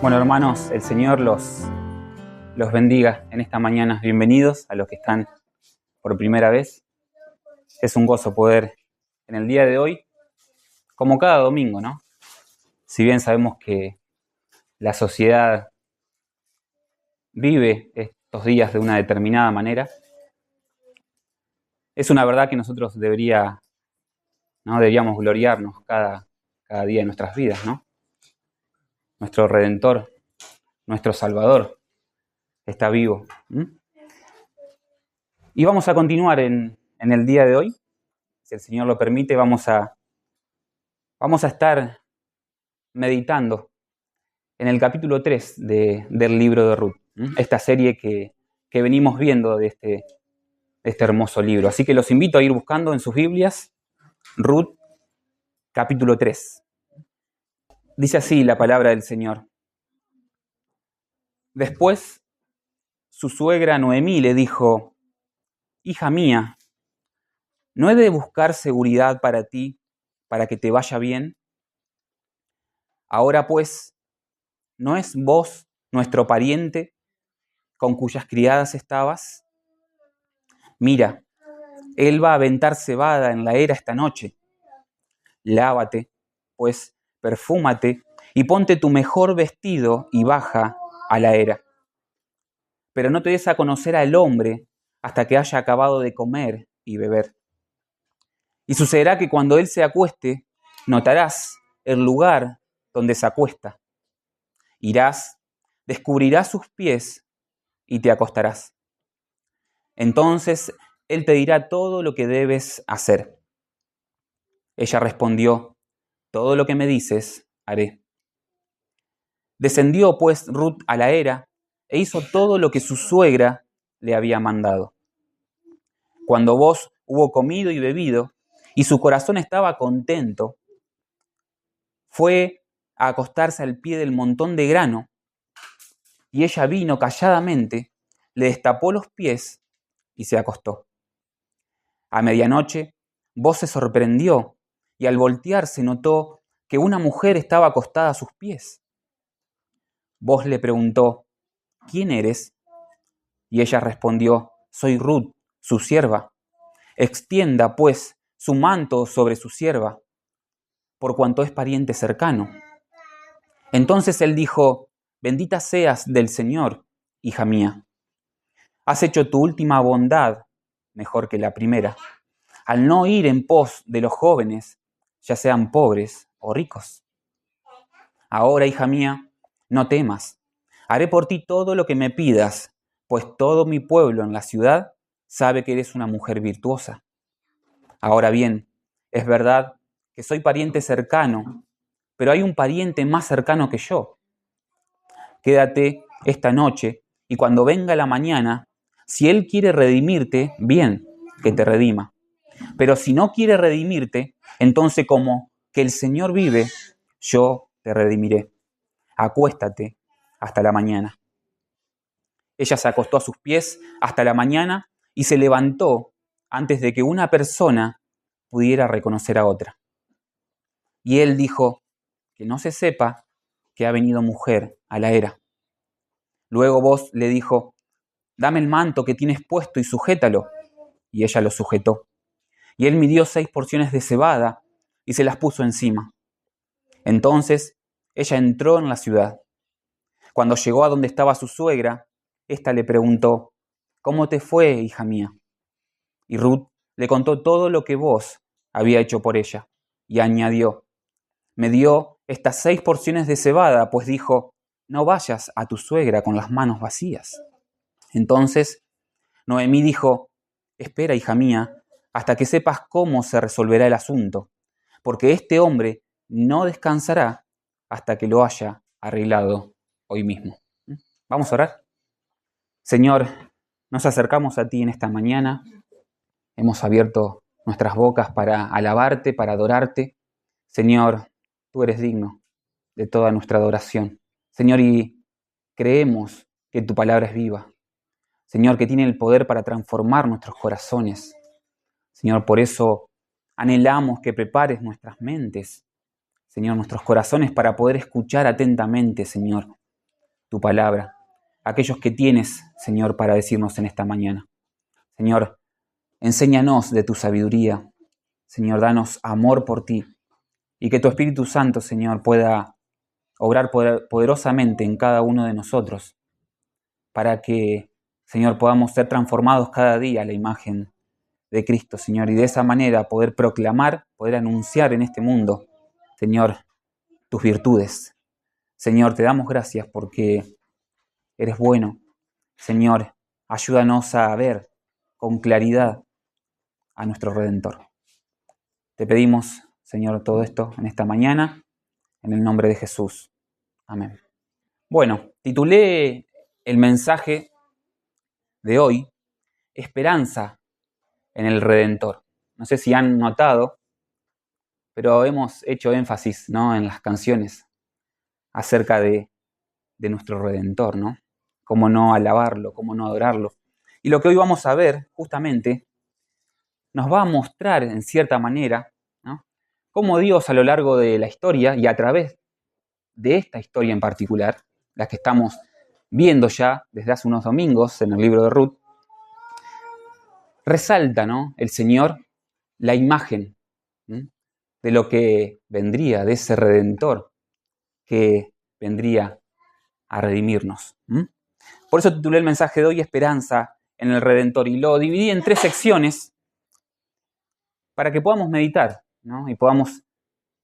Bueno, hermanos, el Señor los bendiga en esta mañana. Bienvenidos a los que están por primera vez. Es un gozo poder en el día de hoy, como cada domingo, ¿no? Si bien sabemos que la sociedad vive estos días de una determinada manera, es una verdad que nosotros deberíamos gloriarnos cada día de nuestras vidas, ¿no? Nuestro Redentor, nuestro Salvador, está vivo. Y vamos a continuar en el día de hoy. Si el Señor lo permite, vamos a estar meditando en el capítulo 3 del libro de Ruth. Esta serie que venimos viendo de este hermoso libro. Así que los invito a ir buscando en sus Biblias Ruth, capítulo 3. Dice así la palabra del Señor. Después, su suegra Noemí le dijo: «Hija mía, ¿no he de buscar seguridad para ti, para que te vaya bien? Ahora pues, ¿no es vos nuestro pariente con cuyas criadas estabas? Mira, él va a aventar cebada en la era esta noche. Lávate, pues, perfúmate y ponte tu mejor vestido y baja a la era. Pero no te des a conocer al hombre hasta que haya acabado de comer y beber. Y sucederá que cuando él se acueste, notarás el lugar donde se acuesta. Irás, descubrirás sus pies y te acostarás. Entonces él te dirá todo lo que debes hacer». Ella respondió: «Todo lo que me dices, haré». Descendió pues Ruth a la era e hizo todo lo que su suegra le había mandado. Cuando Booz hubo comido y bebido, y su corazón estaba contento, fue a acostarse al pie del montón de grano, y ella vino calladamente, le destapó los pies y se acostó. A medianoche, Booz se sorprendió y al voltearse notó que una mujer estaba acostada a sus pies. Booz le preguntó: «¿Quién eres?». Y ella respondió: «Soy Ruth, su sierva. Extienda, pues, su manto sobre su sierva, por cuanto es pariente cercano». Entonces él dijo: «Bendita seas del Señor, hija mía. Has hecho tu última bondad mejor que la primera, al no ir en pos de los jóvenes, ya sean pobres o ricos. Ahora, hija mía, no temas. Haré por ti todo lo que me pidas, pues todo mi pueblo en la ciudad sabe que eres una mujer virtuosa. Ahora bien, es verdad que soy pariente cercano, pero hay un pariente más cercano que yo. Quédate esta noche y cuando venga la mañana, si él quiere redimirte, bien, que te redima. Pero si no quiere redimirte, entonces como que el Señor vive, yo te redimiré. Acuéstate hasta la mañana». Ella se acostó a sus pies hasta la mañana y se levantó antes de que una persona pudiera reconocer a otra. Y él dijo: «Que no se sepa que ha venido mujer a la era». Luego Booz le dijo: «Dame el manto que tienes puesto y sujétalo». Y ella lo sujetó. Y él midió 6 porciones de cebada y se las puso encima. Entonces ella entró en la ciudad. Cuando llegó a donde estaba su suegra, ésta le preguntó: «¿Cómo te fue, hija mía?». Y Ruth le contó todo lo que Booz había hecho por ella. Y añadió: «Me dio estas 6 porciones de cebada, pues dijo: no vayas a tu suegra con las manos vacías». Entonces Noemí dijo: «Espera, hija mía, hasta que sepas cómo se resolverá el asunto, porque este hombre no descansará hasta que lo haya arreglado hoy mismo». Vamos a orar. Señor, nos acercamos a ti en esta mañana. Hemos abierto nuestras bocas para alabarte, para adorarte. Señor, tú eres digno de toda nuestra adoración. Señor, y creemos que tu palabra es viva. Señor, que tiene el poder para transformar nuestros corazones. Señor, por eso anhelamos que prepares nuestras mentes, Señor, nuestros corazones para poder escuchar atentamente, Señor, tu palabra, aquellos que tienes, Señor, para decirnos en esta mañana. Señor, enséñanos de tu sabiduría. Señor, danos amor por ti y que tu Espíritu Santo, Señor, pueda obrar poderosamente en cada uno de nosotros para que, Señor, podamos ser transformados cada día a la imagen de Cristo, Señor, y de esa manera poder proclamar, poder anunciar en este mundo, Señor, tus virtudes. Señor, te damos gracias porque eres bueno. Señor, ayúdanos a ver con claridad a nuestro Redentor. Te pedimos, Señor, todo esto en esta mañana, en el nombre de Jesús. Amén. Bueno, titulé el mensaje de hoy, Esperanza en el Redentor. No sé si han notado, pero hemos hecho énfasis, ¿no?, en las canciones acerca de nuestro Redentor, ¿no? Cómo no alabarlo, cómo no adorarlo. Y lo que hoy vamos a ver, justamente, nos va a mostrar, en cierta manera, ¿no?, cómo Dios a lo largo de la historia y a través de esta historia en particular, la que estamos viendo ya desde hace unos domingos en el libro de Ruth, resalta, ¿no?, el Señor la imagen, ¿sí?, de lo que vendría, de ese Redentor que vendría a redimirnos. Por eso titulé el mensaje de hoy Esperanza en el Redentor y lo dividí en 3 secciones para que podamos meditar, ¿no?, y podamos,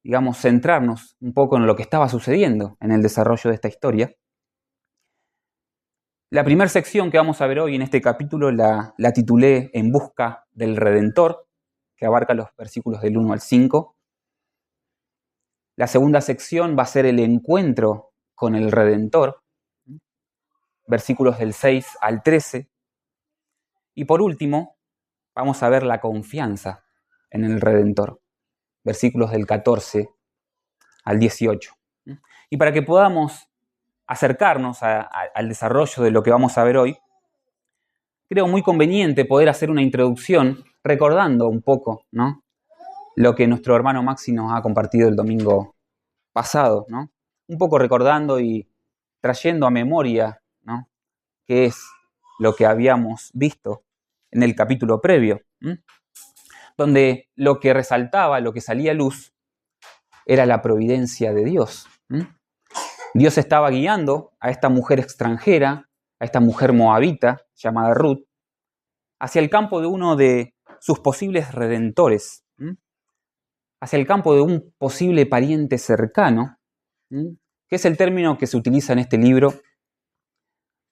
digamos, centrarnos un poco en lo que estaba sucediendo en el desarrollo de esta historia. La primera sección que vamos a ver hoy en este capítulo la titulé En busca del Redentor, que abarca los versículos del 1 al 5. La segunda sección va a ser el encuentro con el Redentor, versículos del 6 al 13. Y por último, vamos a ver la confianza en el Redentor, versículos del 14 al 18. Y para que podamos acercarnos al desarrollo de lo que vamos a ver hoy, creo muy conveniente poder hacer una introducción recordando un poco, ¿no?, lo que nuestro hermano Maxi nos ha compartido el domingo pasado, ¿no? Un poco recordando y trayendo a memoria, ¿no?, qué es lo que habíamos visto en el capítulo previo, donde lo que resaltaba, lo que salía a luz, era la providencia de Dios. Dios estaba guiando a esta mujer extranjera, a esta mujer moabita llamada Ruth, hacia el campo de uno de sus posibles redentores, hacia el campo de un posible pariente cercano, que es el término que se utiliza en este libro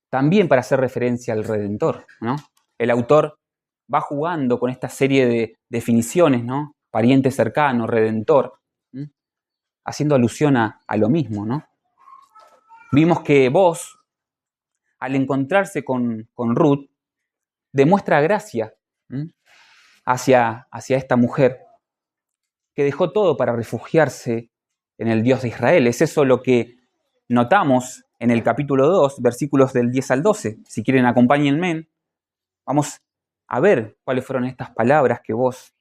también para hacer referencia al Redentor, ¿no? El autor va jugando con esta serie de definiciones, ¿no? Pariente cercano, Redentor, haciendo alusión a lo mismo, ¿no? Vimos que Booz, al encontrarse con Ruth, demuestra gracia hacia esta mujer que dejó todo para refugiarse en el Dios de Israel. Es eso lo que notamos en el capítulo 2, versículos del 10 al 12. Si quieren, acompáñenme. Vamos a ver cuáles fueron estas palabras que Booz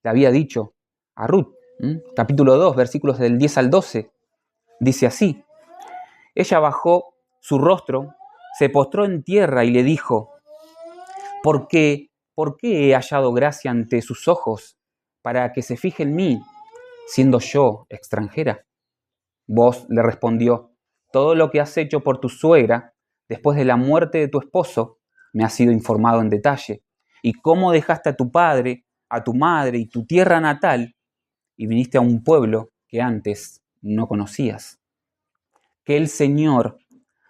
le había dicho a Ruth. Capítulo 2, versículos del 10 al 12. Dice así: Ella bajó su rostro, se postró en tierra y le dijo: ¿Por qué he hallado gracia ante sus ojos para que se fije en mí, siendo yo extranjera? Booz le respondió: Todo lo que has hecho por tu suegra después de la muerte de tu esposo me ha sido informado en detalle, y cómo dejaste a tu padre, a tu madre y tu tierra natal y viniste a un pueblo que antes no conocías. Que el Señor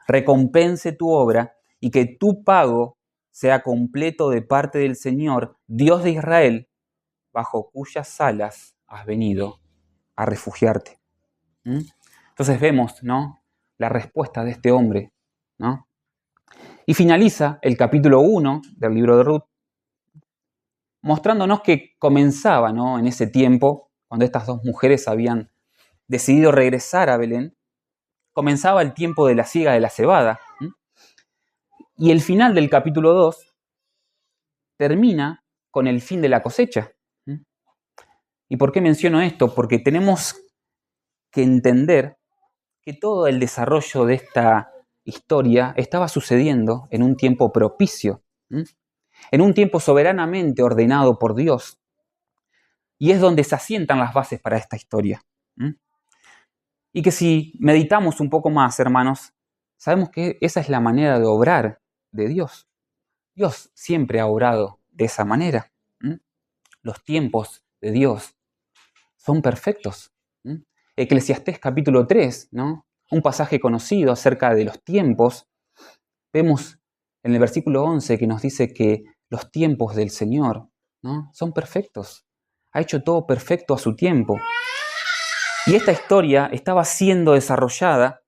recompense tu obra y que tu pago sea completo de parte del Señor, Dios de Israel, bajo cuyas alas has venido a refugiarte. Entonces vemos, ¿no?, la respuesta de este hombre, ¿no? Y finaliza el capítulo 1 del libro de Ruth mostrándonos que comenzaba, ¿no?, en ese tiempo, cuando estas dos mujeres habían decidido regresar a Belén, comenzaba el tiempo de la siega de la cebada. Y el final del capítulo 2 termina con el fin de la cosecha. ¿Y por qué menciono esto? Porque tenemos que entender que todo el desarrollo de esta historia estaba sucediendo en un tiempo propicio, en un tiempo soberanamente ordenado por Dios. Y es donde se asientan las bases para esta historia. Y que si meditamos un poco más, hermanos, sabemos que esa es la manera de obrar de Dios. Dios siempre ha obrado de esa manera. Los tiempos de Dios son perfectos. Eclesiastés capítulo 3, ¿no? Un pasaje conocido acerca de los tiempos. Vemos en el versículo 11 que nos dice que los tiempos del Señor, ¿no?, son perfectos. Ha hecho todo perfecto a su tiempo. Y esta historia estaba siendo desarrollada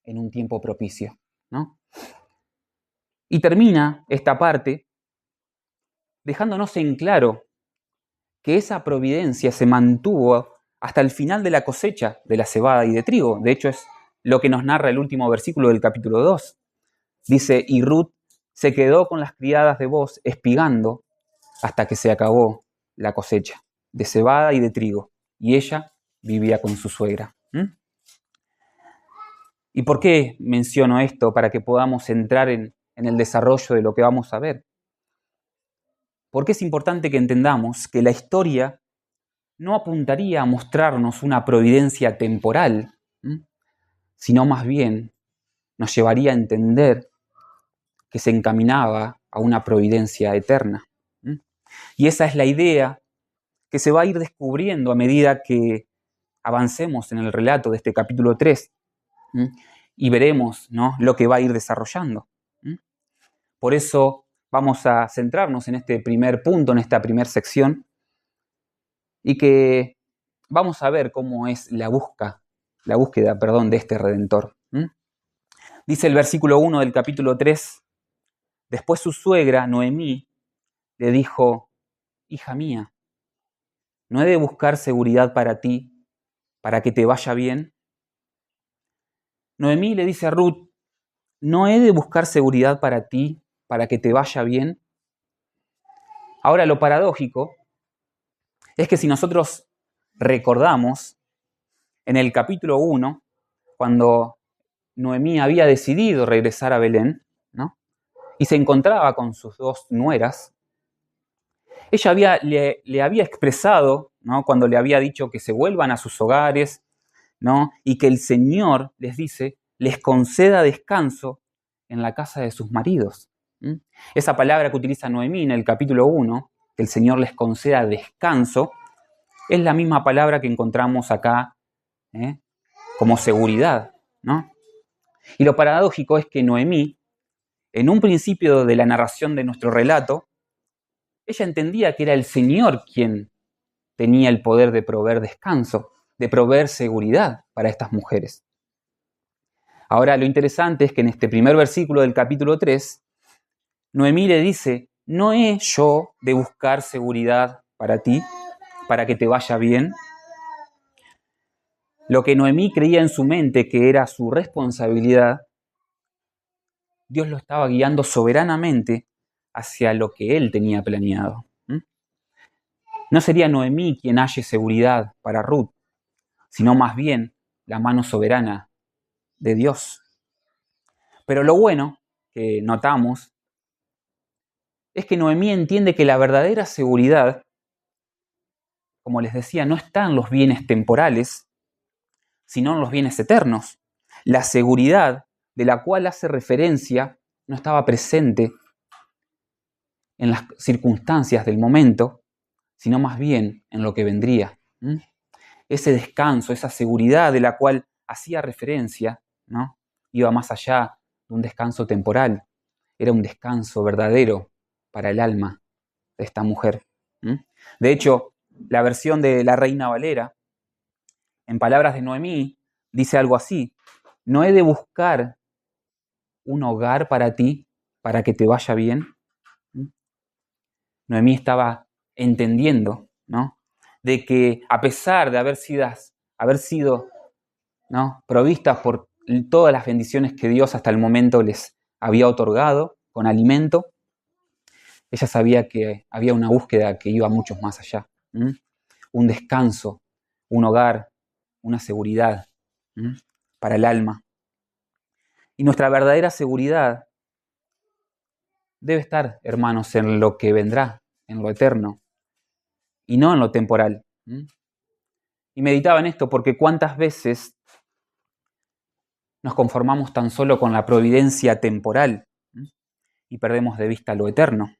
en un tiempo propicio, ¿no? Y termina esta parte dejándonos en claro que esa providencia se mantuvo hasta el final de la cosecha de la cebada y de trigo. De hecho, es lo que nos narra el último versículo del capítulo 2. Dice, y Ruth se quedó con las criadas de Booz espigando hasta que se acabó la cosecha de cebada y de trigo. Y ella vivía con su suegra. ¿Y por qué menciono esto? Para que podamos entrar en el desarrollo de lo que vamos a ver. Porque es importante que entendamos que la historia no apuntaría a mostrarnos una providencia temporal, sino más bien nos llevaría a entender que se encaminaba a una providencia eterna. Y esa es la idea que se va a ir descubriendo a medida que avancemos en el relato de este capítulo 3 y veremos, ¿no?, lo que va a ir desarrollando. Por eso vamos a centrarnos en este primer punto, en esta primera sección, y que vamos a ver cómo es la búsqueda, de este Redentor. Dice el versículo 1 del capítulo 3, después su suegra, Noemí, le dijo, hija mía, ¿no he de buscar seguridad para ti, para que te vaya bien? Noemí le dice a Ruth, ¿no he de buscar seguridad para ti, para que te vaya bien? Ahora, lo paradójico es que si nosotros recordamos, en el capítulo 1, cuando Noemí había decidido regresar a Belén, ¿no?, y se encontraba con sus dos nueras, ella le había expresado, ¿no?, cuando le había dicho que se vuelvan a sus hogares, ¿no?, y que el Señor, les dice, les conceda descanso en la casa de sus maridos. Esa palabra que utiliza Noemí en el capítulo 1, que el Señor les conceda descanso, es la misma palabra que encontramos acá como seguridad, ¿no? Y lo paradójico es que Noemí, en un principio de la narración de nuestro relato, ella entendía que era el Señor quien tenía el poder de proveer descanso, de proveer seguridad para estas mujeres. Ahora, lo interesante es que en este primer versículo del capítulo 3, Noemí le dice, ¿no he yo de buscar seguridad para ti, para que te vaya bien? Lo que Noemí creía en su mente que era su responsabilidad, Dios lo estaba guiando soberanamente hacia lo que Él tenía planeado. No sería Noemí quien halle seguridad para Ruth, sino más bien la mano soberana de Dios. Pero lo bueno que notamos es que Noemí entiende que la verdadera seguridad, como les decía, no está en los bienes temporales, sino en los bienes eternos. La seguridad de la cual hace referencia no estaba presente en las circunstancias del momento, sino más bien en lo que vendría. Ese descanso, esa seguridad de la cual hacía referencia, ¿no?, iba más allá de un descanso temporal. Era un descanso verdadero para el alma de esta mujer. De hecho, la versión de la Reina Valera, en palabras de Noemí, dice algo así: ¿no he de buscar un hogar para ti, para que te vaya bien? Noemí estaba entendiendo, ¿no?, de que a pesar de haber sido, ¿no?, provistas por todas las bendiciones que Dios hasta el momento les había otorgado con alimento, ella sabía que había una búsqueda que iba mucho más allá. Un descanso, un hogar, una seguridad para el alma. Y nuestra verdadera seguridad debe estar, hermanos, en lo que vendrá, en lo eterno, y no en lo temporal. Y meditaba en esto porque cuántas veces nos conformamos tan solo con la providencia temporal y perdemos de vista lo eterno.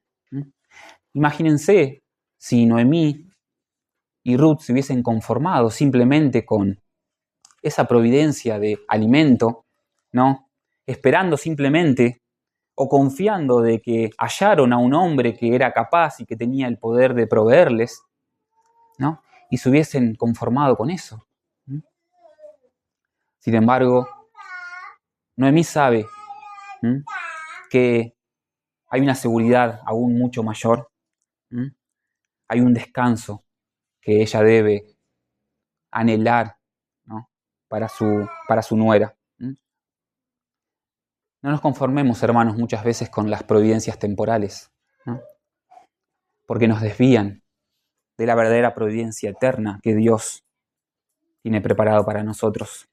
Imagínense si Noemí y Ruth se hubiesen conformado simplemente con esa providencia de alimento, ¿no? Esperando simplemente o confiando de que hallaron a un hombre que era capaz y que tenía el poder de proveerles, ¿no? Y se hubiesen conformado con eso. Sin embargo, Noemí sabe que hay una seguridad aún mucho mayor. Hay un descanso que ella debe anhelar, ¿no? para su nuera. No nos conformemos, hermanos, muchas veces con las providencias temporales, ¿no? Porque nos desvían de la verdadera providencia eterna que Dios tiene preparado para nosotros.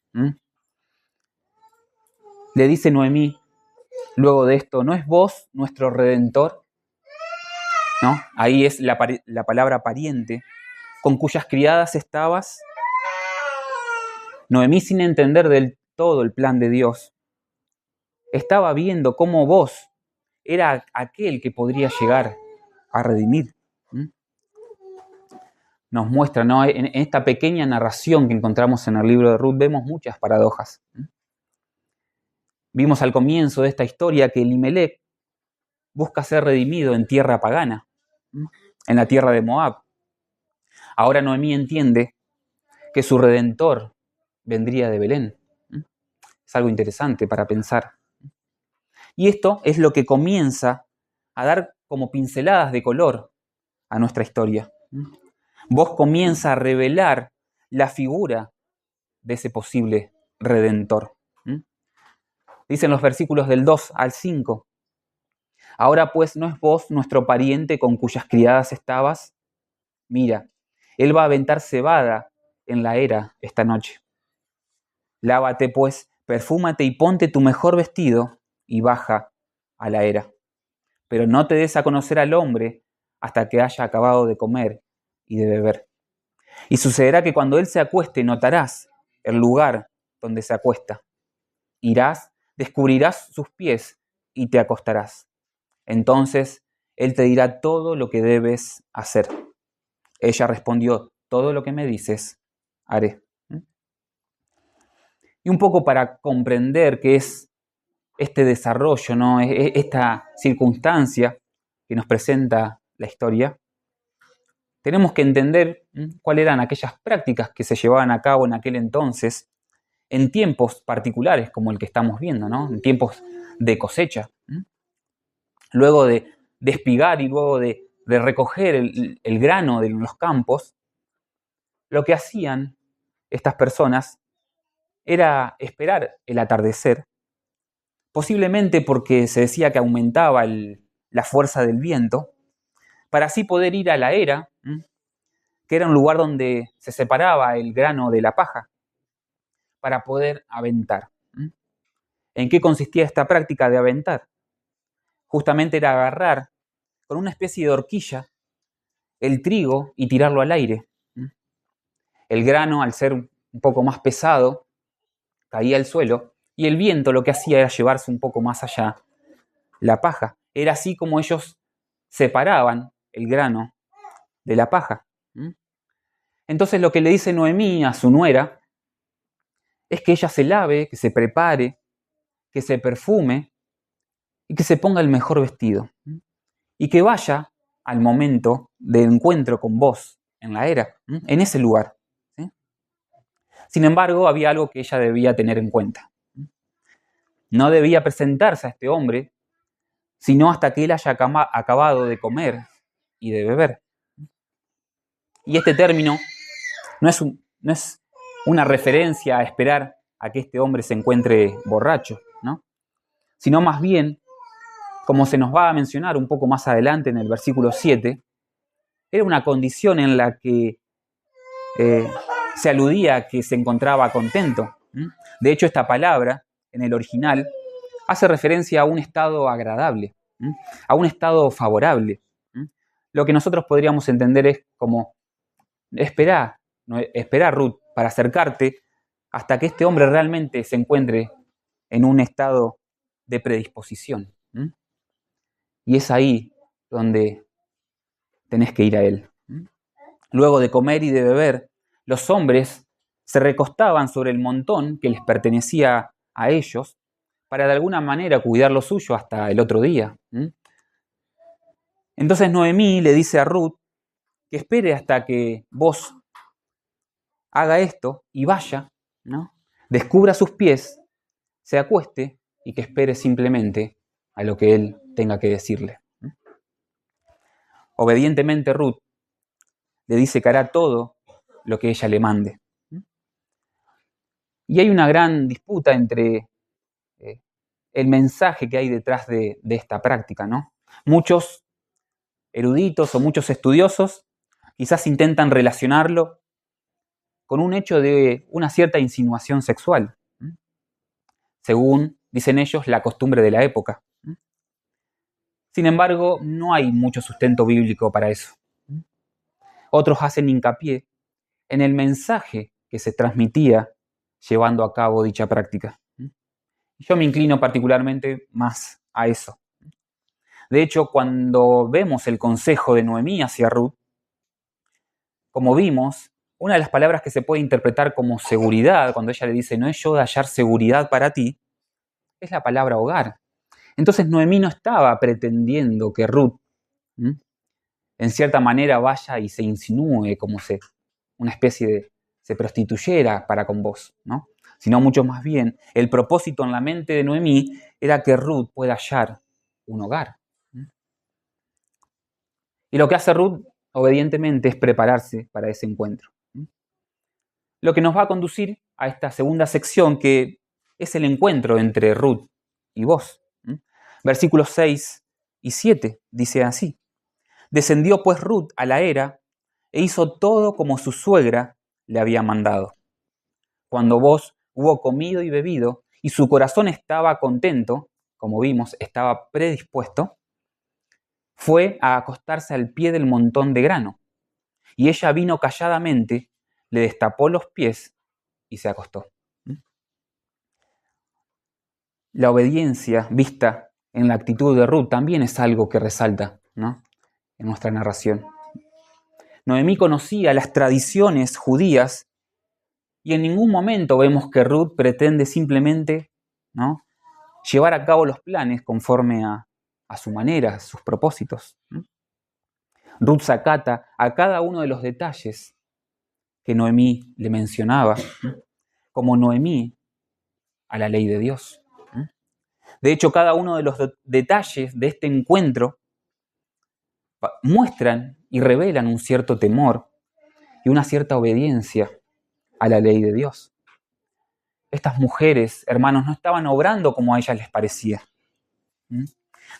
Le dice Noemí, luego de esto, ¿no es vos nuestro Redentor? ¿No? Ahí es la palabra pariente, con cuyas criadas estabas. Noemí, sin entender del todo el plan de Dios, estaba viendo cómo vos era aquel que podría llegar a redimir. Nos muestra, ¿no? En esta pequeña narración que encontramos en el libro de Ruth, vemos muchas paradojas. Vimos al comienzo de esta historia que Elimelech busca ser redimido en tierra pagana, en la tierra de Moab. Ahora Noemí entiende que su Redentor vendría de Belén. Es algo interesante para pensar. Y esto es lo que comienza a dar como pinceladas de color a nuestra historia. Vos comienza a revelar la figura de ese posible Redentor. Dicen los versículos del 2 al 5. Ahora pues, ¿no es vos nuestro pariente con cuyas criadas estabas? Mira, él va a aventar cebada en la era esta noche. Lávate pues, perfúmate y ponte tu mejor vestido y baja a la era. Pero no te des a conocer al hombre hasta que haya acabado de comer y de beber. Y sucederá que cuando él se acueste notarás el lugar donde se acuesta. Irás, descubrirás sus pies y te acostarás. Entonces él te dirá todo lo que debes hacer. Ella respondió, todo lo que me dices, haré. Y un poco para comprender qué es este desarrollo, ¿no? Esta circunstancia que nos presenta la historia, tenemos que entender cuáles eran aquellas prácticas que se llevaban a cabo en aquel entonces, en tiempos particulares como el que estamos viendo, ¿no? En tiempos de cosecha. Luego de espigar y luego de recoger el grano de los campos, lo que hacían estas personas era esperar el atardecer, posiblemente porque se decía que aumentaba la fuerza del viento, para así poder ir a la era, que era un lugar donde se separaba el grano de la paja, para poder aventar. ¿En qué consistía esta práctica de aventar? Justamente era agarrar con una especie de horquilla el trigo y tirarlo al aire. El grano, al ser un poco más pesado, caía al suelo y el viento lo que hacía era llevarse un poco más allá la paja. Era así como ellos separaban el grano de la paja. Entonces lo que le dice Noemí a su nuera es que ella se lave, que se prepare, que se perfume y que se ponga el mejor vestido. Y que vaya al momento de encuentro con vos en la era, en ese lugar. ¿Sí? Sin embargo, había algo que ella debía tener en cuenta. No debía presentarse a este hombre, sino hasta que él haya acabado de comer y de beber. Y este término no es una referencia a esperar a que este hombre se encuentre borracho, ¿no? Sino más bien, como se nos va a mencionar un poco más adelante en el versículo 7, era una condición en la que se aludía a que se encontraba contento. De hecho, esta palabra, en el original, hace referencia a un estado agradable, a un estado favorable. Lo que nosotros podríamos entender es como esperar, ¿no? Esperar, Ruth, para acercarte hasta que este hombre realmente se encuentre en un estado de predisposición. Y es ahí donde tenés que ir a él. Luego de comer y de beber, los hombres se recostaban sobre el montón que les pertenecía a ellos para de alguna manera cuidar lo suyo hasta el otro día. Entonces Noemí le dice a Ruth que espere hasta que vos haga esto y vaya, ¿no? Descubra sus pies, se acueste y que espere simplemente a lo que él tenga que decirle. Obedientemente Ruth le dice que hará todo lo que ella le mande. Y hay una gran disputa entre el mensaje que hay detrás de esta práctica, ¿no? Muchos eruditos o muchos estudiosos quizás intentan relacionarlo con un hecho de una cierta insinuación sexual, según, dicen ellos, la costumbre de la época. Sin embargo, no hay mucho sustento bíblico para eso. Otros hacen hincapié en el mensaje que se transmitía llevando a cabo dicha práctica. Yo me inclino particularmente más a eso. De hecho, cuando vemos el consejo de Noemí hacia Ruth, como vimos, una de las palabras que se puede interpretar como seguridad, cuando ella le dice, no es yo de hallar seguridad para ti, es la palabra hogar. Entonces Noemí no estaba pretendiendo que Ruth, en cierta manera, vaya y se insinúe como una especie de se prostituyera para con vos, ¿no? Sino mucho más bien, el propósito en la mente de Noemí era que Ruth pueda hallar un hogar. Y lo que hace Ruth, obedientemente, es prepararse para ese encuentro. Lo que nos va a conducir a esta segunda sección, que es el encuentro entre Ruth y vos. Versículos 6 y 7 dice así: Descendió pues Ruth a la era e hizo todo como su suegra le había mandado. Cuando vos hubo comido y bebido y su corazón estaba contento, como vimos, estaba predispuesto, fue a acostarse al pie del montón de grano. Y ella vino calladamente, le destapó los pies y se acostó. La obediencia vista en la actitud de Ruth también es algo que resalta, ¿no?, en nuestra narración. Noemí conocía las tradiciones judías y en ningún momento vemos que Ruth pretende simplemente, ¿no?, llevar a cabo los planes conforme a su manera, a sus propósitos. Ruth se acata a cada uno de los detalles que Noemí le mencionaba, como Noemí a la ley de Dios. De hecho, cada uno de los detalles de este encuentro muestran y revelan un cierto temor y una cierta obediencia a la ley de Dios. Estas mujeres, hermanos, no estaban obrando como a ellas les parecía.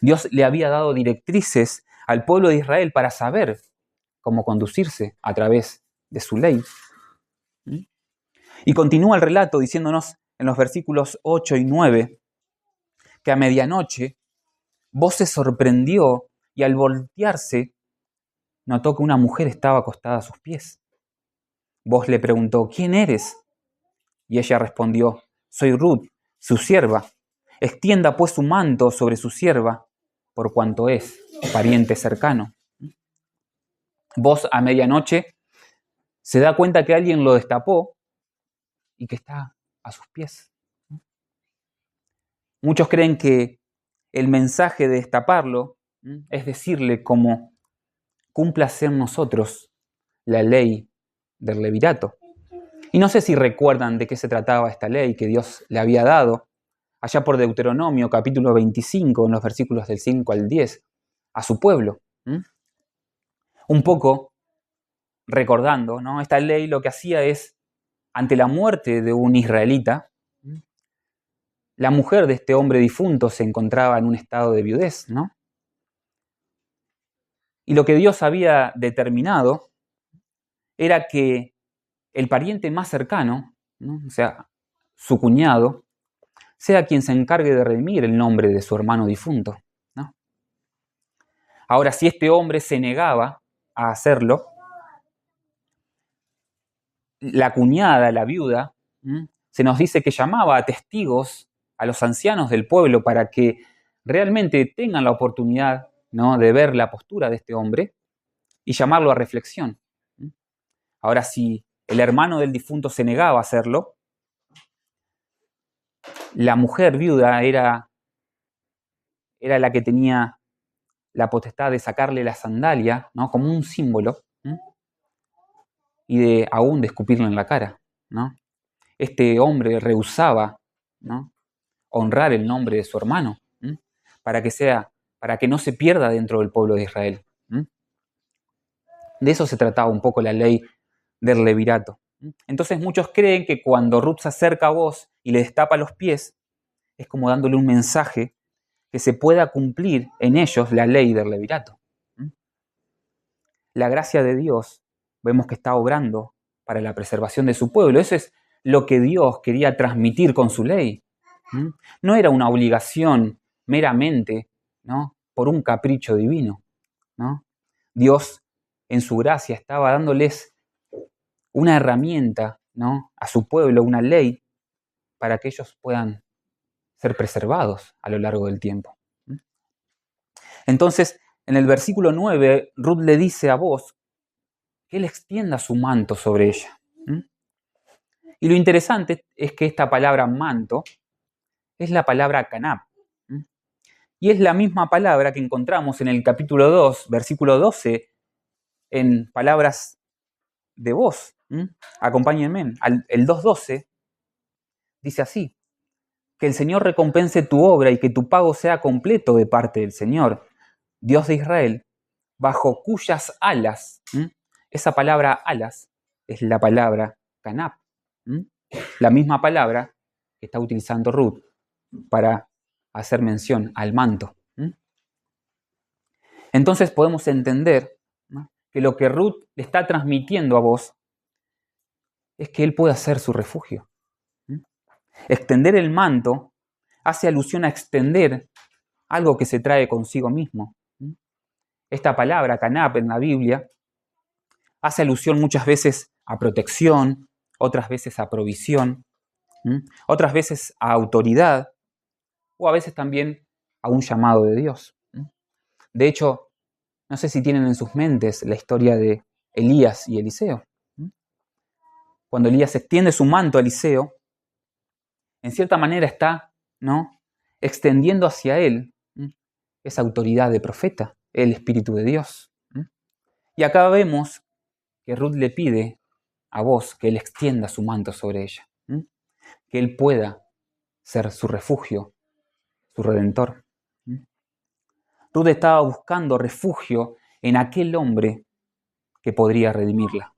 Dios le había dado directrices al pueblo de Israel para saber cómo conducirse a través de su ley. Y continúa el relato diciéndonos en los versículos 8 y 9 que a medianoche vos se sorprendió y al voltearse notó que una mujer estaba acostada a sus pies. Vos le preguntó, ¿quién eres? Y ella respondió, soy Ruth, su sierva. Extienda pues su manto sobre su sierva, por cuanto es pariente cercano. Vos a medianoche se da cuenta que alguien lo destapó y que está a sus pies. Muchos creen que el mensaje de destaparlo es decirle como cúmplase en nosotros la ley del levirato. Y no sé si recuerdan de qué se trataba esta ley que Dios le había dado allá por Deuteronomio capítulo 25, en los versículos del 5 al 10, a su pueblo. Un poco recordando, ¿no?, esta ley lo que hacía es, ante la muerte de un israelita, la mujer de este hombre difunto se encontraba en un estado de viudez, ¿no? Y lo que Dios había determinado era que el pariente más cercano, ¿no?, o sea, su cuñado, sea quien se encargue de redimir el nombre de su hermano difunto, ¿no? Ahora, si este hombre se negaba a hacerlo, la cuñada, la viuda, se nos dice que llamaba a testigos, a los ancianos del pueblo, para que realmente tengan la oportunidad, ¿no?, de ver la postura de este hombre y llamarlo a reflexión. Ahora, si el hermano del difunto se negaba a hacerlo, la mujer viuda era la que tenía la potestad de sacarle la sandalia, ¿no?, como un símbolo, y aún de escupirle en la cara, ¿no? Este hombre rehusaba, ¿no?, honrar el nombre de su hermano, para que no se pierda dentro del pueblo de Israel. De eso se trataba un poco la ley del levirato. Entonces muchos creen que cuando Ruth se acerca a vos y le destapa los pies, es como dándole un mensaje que se pueda cumplir en ellos la ley del levirato. La gracia de Dios vemos que está obrando para la preservación de su pueblo. Eso es lo que Dios quería transmitir con su ley. No era una obligación meramente, ¿no?, por un capricho divino, ¿no? Dios, en su gracia, estaba dándoles una herramienta, ¿no?, a su pueblo, una ley, para que ellos puedan ser preservados a lo largo del tiempo. Entonces, en el versículo 9, Ruth le dice a Boaz que él extienda su manto sobre ella. Y lo interesante es que esta palabra manto es la palabra canab. Y es la misma palabra que encontramos en el capítulo 2, versículo 12, en palabras de Boaz. Acompáñenme. El 2:12 dice así: que el Señor recompense tu obra y que tu pago sea completo de parte del Señor, Dios de Israel, bajo cuyas alas, esa palabra alas es la palabra canab, la misma palabra que está utilizando Ruth para hacer mención al manto. Entonces podemos entender, ¿no?, que lo que Ruth le está transmitiendo a vos es que él puede ser su refugio. Extender el manto hace alusión a extender algo que se trae consigo mismo. Esta palabra, canab, en la Biblia, hace alusión muchas veces a protección, otras veces a provisión, otras veces a autoridad, o a veces también a un llamado de Dios. De hecho, no sé si tienen en sus mentes la historia de Elías y Eliseo. Cuando Elías extiende su manto a Eliseo, en cierta manera está, ¿no?, extendiendo hacia él esa autoridad de profeta, el Espíritu de Dios. Y acá vemos que Ruth le pide a Boaz que él extienda su manto sobre ella, que él pueda ser su refugio, su redentor. Ruth estaba buscando refugio en aquel hombre que podría redimirla.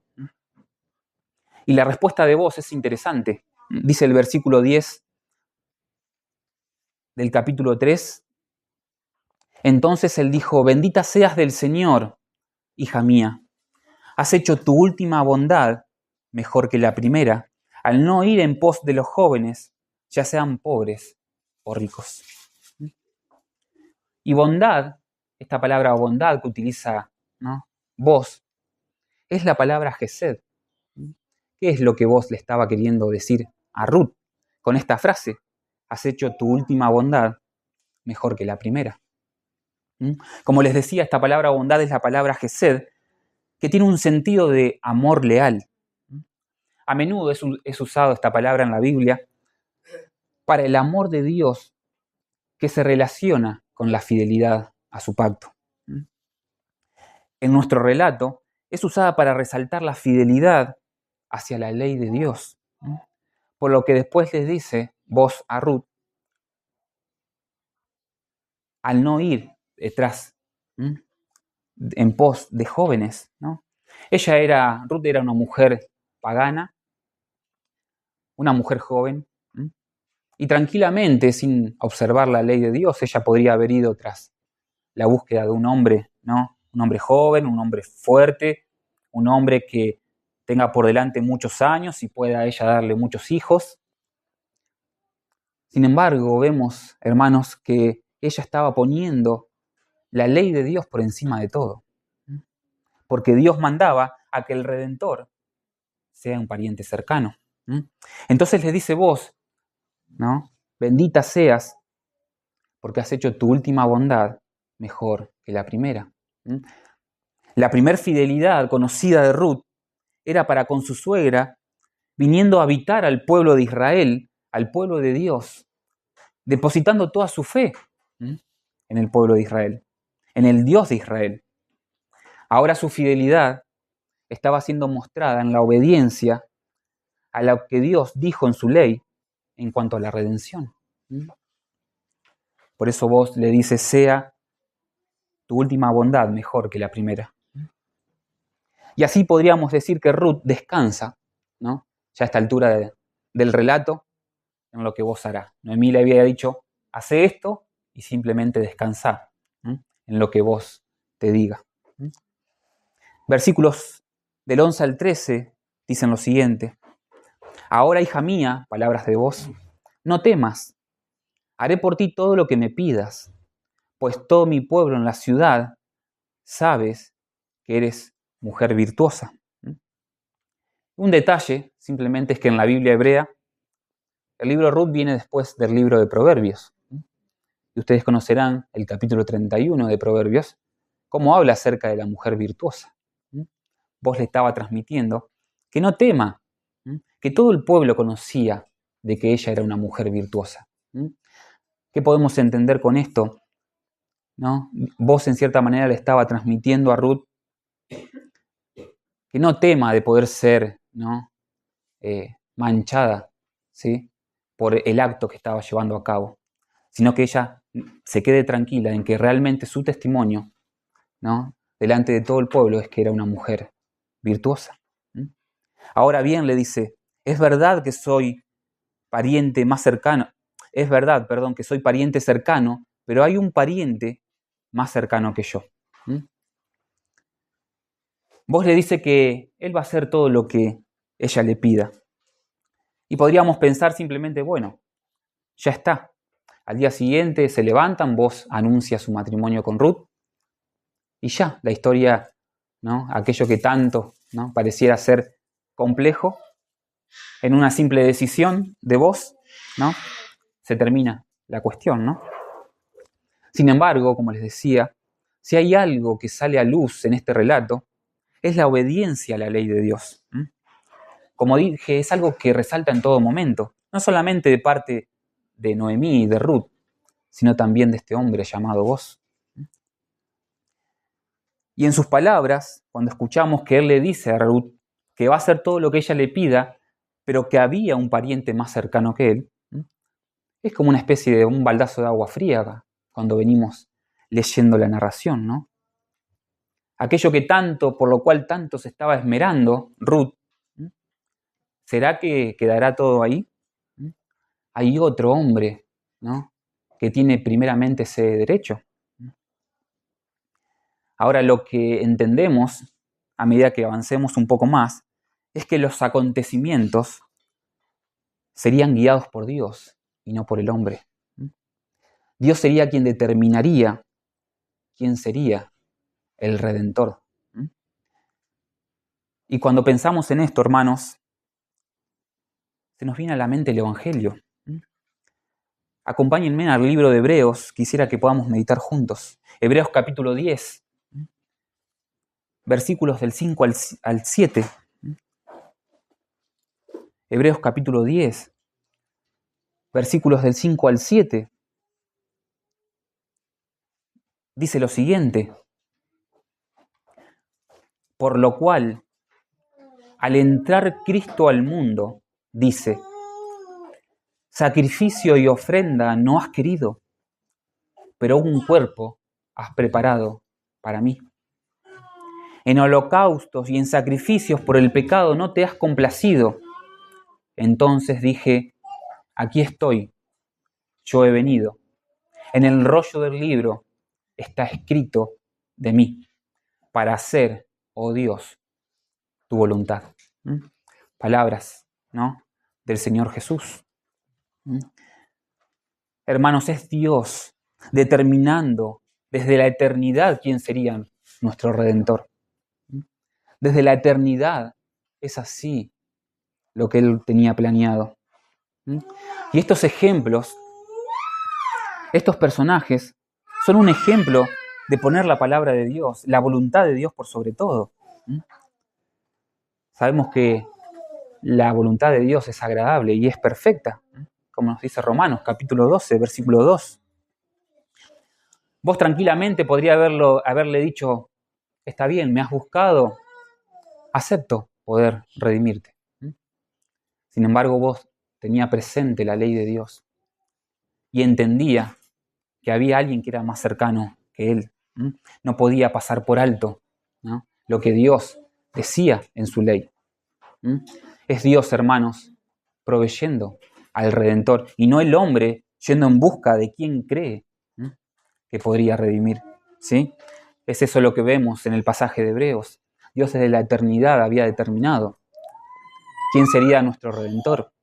Y la respuesta de Boaz es interesante. Dice el versículo 10 del capítulo 3: entonces él dijo: bendita seas del Señor, hija mía, has hecho tu última bondad mejor que la primera, al no ir en pos de los jóvenes, ya sean pobres o ricos. Y bondad, esta palabra bondad que utiliza, ¿no?, Boaz, es la palabra gesed. ¿Qué es lo que Boaz le estaba queriendo decir a Ruth con esta frase? Has hecho tu última bondad mejor que la primera. Como les decía, esta palabra bondad es la palabra gesed, que tiene un sentido de amor leal. A menudo es usado esta palabra en la Biblia para el amor de Dios que se relaciona con la fidelidad a su pacto. En nuestro relato es usada para resaltar la fidelidad hacia la ley de Dios. Por lo que después les dice Boaz a Ruth, al no ir detrás, en pos de jóvenes, ¿no? Ruth era una mujer pagana, una mujer joven, y tranquilamente, sin observar la ley de Dios, ella podría haber ido tras la búsqueda de un hombre, ¿no? Un hombre joven, un hombre fuerte, un hombre que tenga por delante muchos años y pueda ella darle muchos hijos. Sin embargo, vemos, hermanos, que ella estaba poniendo la ley de Dios por encima de todo. Porque Dios mandaba a que el Redentor sea un pariente cercano. Entonces le dice: vos, ¿no? Bendita seas porque has hecho tu última bondad mejor que la primera. La primer fidelidad conocida de Ruth era para con su suegra, viniendo a habitar al pueblo de Israel, al pueblo de Dios, depositando toda su fe en el pueblo de Israel, en el Dios de Israel. Ahora su fidelidad estaba siendo mostrada en la obediencia a lo que Dios dijo en su ley en cuanto a la redención. Por eso vos le dices: sea tu última bondad mejor que la primera. Y así podríamos decir que Ruth descansa, ¿no? Ya a esta altura del relato, en lo que vos harás. Noemí le había dicho: hace esto y simplemente descansa en lo que vos te diga. Versículos del 11 al 13 dicen lo siguiente: ahora, hija mía, palabras de vos, no temas, haré por ti todo lo que me pidas, pues todo mi pueblo en la ciudad sabes que eres mujer virtuosa. Un detalle simplemente es que en la Biblia hebrea el libro de Ruth viene después del libro de Proverbios. Y ustedes conocerán el capítulo 31 de Proverbios, cómo habla acerca de la mujer virtuosa. Vos le estaba transmitiendo que no tema, que todo el pueblo conocía de que ella era una mujer virtuosa. ¿Qué podemos entender con esto? ¿No? Vos en cierta manera le estaba transmitiendo a Ruth que no tema de poder ser, ¿no? Manchada, ¿sí? Por el acto que estaba llevando a cabo, sino que ella se quede tranquila en que realmente su testimonio, ¿no? Delante de todo el pueblo, es que era una mujer virtuosa. Ahora bien, le dice: es verdad que soy pariente más cercano, es verdad, perdón, que soy pariente cercano, pero hay un pariente más cercano que yo. Vos le dice que él va a hacer todo lo que ella le pida. Y podríamos pensar simplemente: bueno, ya está. Al día siguiente se levantan, vos anuncias su matrimonio con Ruth y ya, la historia, ¿no? Aquello que tanto, ¿no? pareciera ser complejo, en una simple decisión de vos, ¿no? se termina la cuestión, ¿no? Sin embargo, como les decía, si hay algo que sale a luz en este relato, es la obediencia a la ley de Dios. Como dije, es algo que resalta en todo momento, no solamente de parte de Noemí y de Ruth, sino también de este hombre llamado Boaz. Y en sus palabras, cuando escuchamos que él le dice a Ruth que va a hacer todo lo que ella le pida, pero que había un pariente más cercano que él, es como una especie de un baldazo de agua fría cuando venimos leyendo la narración, ¿no? Aquello que tanto, por lo cual tanto se estaba esmerando Ruth, ¿será que quedará todo ahí? Hay otro hombre, ¿no? que tiene primeramente ese derecho. Ahora, lo que entendemos a medida que avancemos un poco más es que los acontecimientos serían guiados por Dios y no por el hombre. Dios sería quien determinaría quién sería el Redentor. Y cuando pensamos en esto, hermanos, se nos viene a la mente el Evangelio. Acompáñenme al libro de Hebreos, quisiera que podamos meditar juntos. Hebreos capítulo 10, versículos del 5 al 7. Hebreos capítulo 10, versículos del 5 al 7. Dice lo siguiente: por lo cual, al entrar Cristo al mundo, dice, sacrificio y ofrenda no has querido, pero un cuerpo has preparado para mí. En holocaustos y en sacrificios por el pecado no te has complacido. Entonces dije, aquí estoy, yo he venido. En el rollo del libro está escrito de mí, para hacer, oh Dios, tu voluntad. Palabras, ¿no? del Señor Jesús. Hermanos, es Dios determinando desde la eternidad quién sería nuestro Redentor. Desde la eternidad es así lo que Él tenía planeado. Y estos ejemplos, estos personajes, son un ejemplo de poner la palabra de Dios, la voluntad de Dios por sobre todo. Sabemos que la voluntad de Dios es agradable y es perfecta, como nos dice Romanos, capítulo 12, versículo 2. Vos tranquilamente podría haberle dicho, está bien, me has buscado, acepto poder redimirte. Sin embargo, vos tenía presente la ley de Dios y entendía que había alguien que era más cercano que Él. No podía pasar por alto, ¿no?, lo que Dios decía en su ley. Es Dios, hermanos, proveyendo al Redentor y no el hombre yendo en busca de quien cree que podría redimir. ¿Sí? Es eso lo que vemos en el pasaje de Hebreos. Dios desde la eternidad había determinado quién sería nuestro Redentor.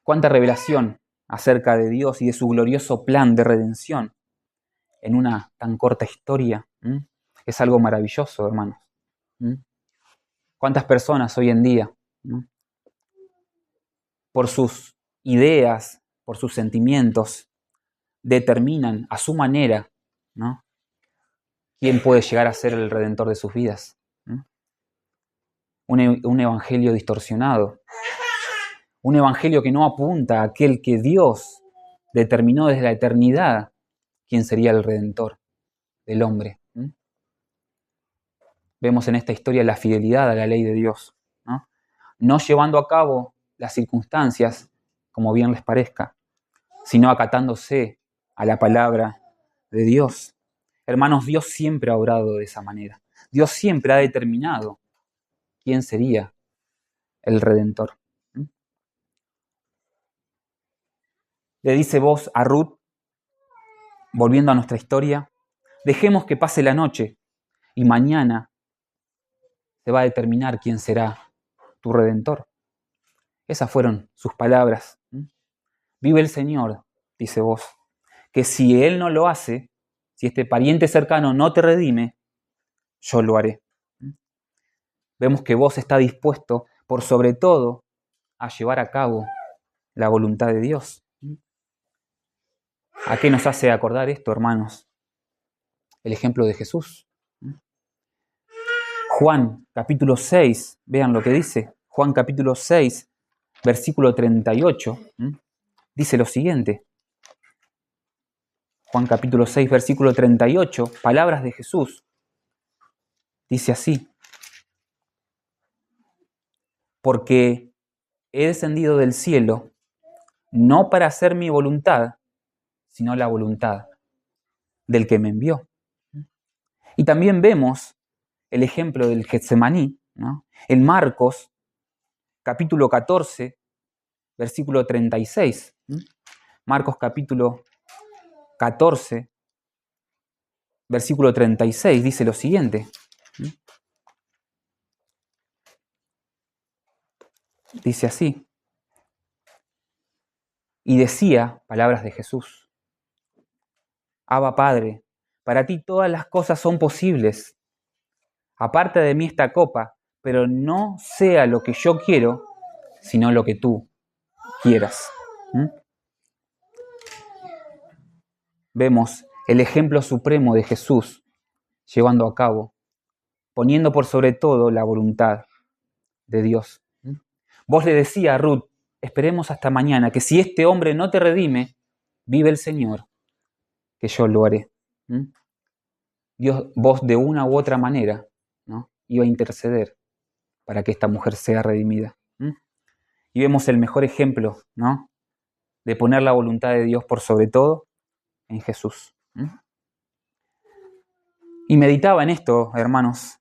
Cuánta revelación acerca de Dios y de su glorioso plan de redención en una tan corta historia. Es algo maravilloso, hermanos. Cuántas personas hoy en día, por sus ideas, por sus sentimientos, determinan a su manera, ¿no?, quién puede llegar a ser el Redentor de sus vidas. Un evangelio distorsionado. Un evangelio que no apunta a aquel que Dios determinó desde la eternidad quién sería el Redentor del hombre. Vemos en esta historia la fidelidad a la ley de Dios, no llevando a cabo las circunstancias como bien les parezca, sino acatándose a la palabra de Dios. Hermanos, Dios siempre ha obrado de esa manera. Dios siempre ha determinado quién sería el Redentor. Le dice Booz a Ruth, volviendo a nuestra historia, dejemos que pase la noche y mañana se va a determinar quién será tu Redentor. Esas fueron sus palabras. Vive el Señor, dice Booz, que si Él no lo hace, si este pariente cercano no te redime, yo lo haré. Vemos que Booz está dispuesto, por sobre todo, a llevar a cabo la voluntad de Dios. ¿A qué nos hace acordar esto, hermanos? El ejemplo de Jesús. Juan capítulo 6, vean lo que dice. Juan capítulo 6, versículo 38, dice lo siguiente. Juan capítulo 6, versículo 38, palabras de Jesús. Dice así: porque he descendido del cielo no para hacer mi voluntad, sino la voluntad del que me envió. Y también vemos el ejemplo del Getsemaní, ¿no?, en Marcos capítulo 14, versículo 36. Marcos capítulo 14, versículo 36, dice lo siguiente. Dice así: y decía, palabras de Jesús, Abba Padre, para ti todas las cosas son posibles. Aparta de mí esta copa, pero no sea lo que yo quiero, sino lo que tú quieras. Vemos el ejemplo supremo de Jesús llevando a cabo, poniendo por sobre todo la voluntad de Dios. Vos le decía a Ruth, esperemos hasta mañana, que si este hombre no te redime, vive el Señor, que yo lo haré. Dios, vos de una u otra manera, ¿no?, iba a interceder para que esta mujer sea redimida. Y vemos el mejor ejemplo, ¿no?, de poner la voluntad de Dios por sobre todo en Jesús. Y meditaba en esto, hermanos,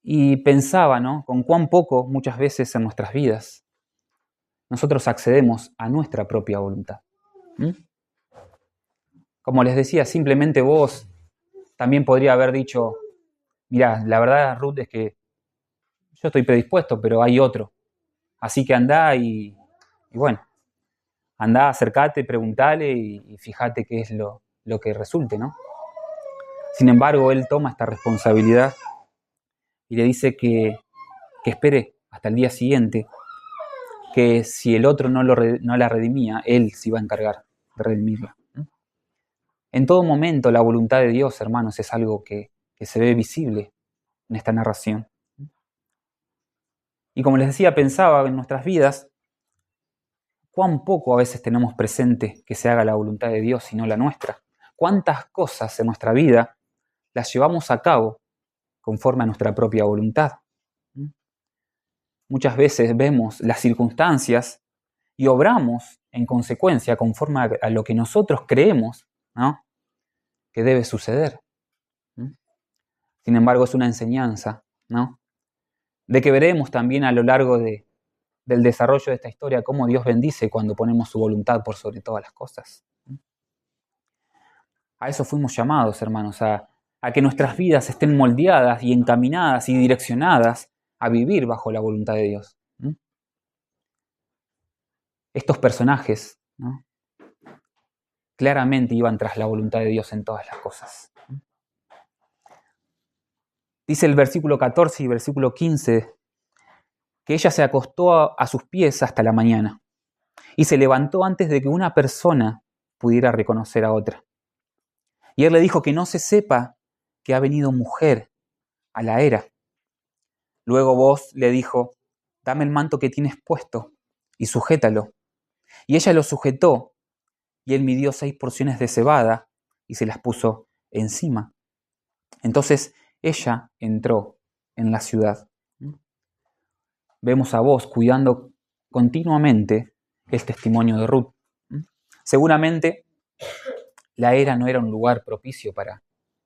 y pensaba, ¿no?, con cuán poco muchas veces en nuestras vidas nosotros accedemos a nuestra propia voluntad. Como les decía, simplemente vos también podría haber dicho, mirá, la verdad, Ruth, es que yo estoy predispuesto, pero hay otro. Así que andá y bueno, Andá, acercate, preguntale y fíjate qué es lo que resulte, ¿no? Sin embargo, él toma esta responsabilidad y le dice que espere hasta el día siguiente, que si el otro no la redimía, él se iba a encargar de redimirla. En todo momento la voluntad de Dios, hermanos, es algo que se ve visible en esta narración. Y como les decía, pensaba en nuestras vidas, cuán poco a veces tenemos presente que se haga la voluntad de Dios y no la nuestra. Cuántas cosas en nuestra vida las llevamos a cabo conforme a nuestra propia voluntad. Muchas veces vemos las circunstancias y obramos en consecuencia conforme a lo que nosotros creemos, ¿no?, que debe suceder. Sin embargo, es una enseñanza, ¿no?, de que veremos también a lo largo del desarrollo de esta historia cómo Dios bendice cuando ponemos su voluntad por sobre todas las cosas. A eso fuimos llamados, hermanos, a que nuestras vidas estén moldeadas y encaminadas y direccionadas a vivir bajo la voluntad de Dios. Estos personajes, ¿no?, claramente iban tras la voluntad de Dios en todas las cosas. Dice el versículo 14 y versículo 15 que ella se acostó a sus pies hasta la mañana y se levantó antes de que una persona pudiera reconocer a otra. Y él le dijo que no se sepa que ha venido mujer a la era. Luego Booz le dijo, dame el manto que tienes puesto y sujétalo. Y ella lo sujetó y él midió 6 porciones de cebada y se las puso encima. Entonces ella entró en la ciudad. Vemos a Booz cuidando continuamente el testimonio de Ruth. Seguramente la era no era un lugar propicio para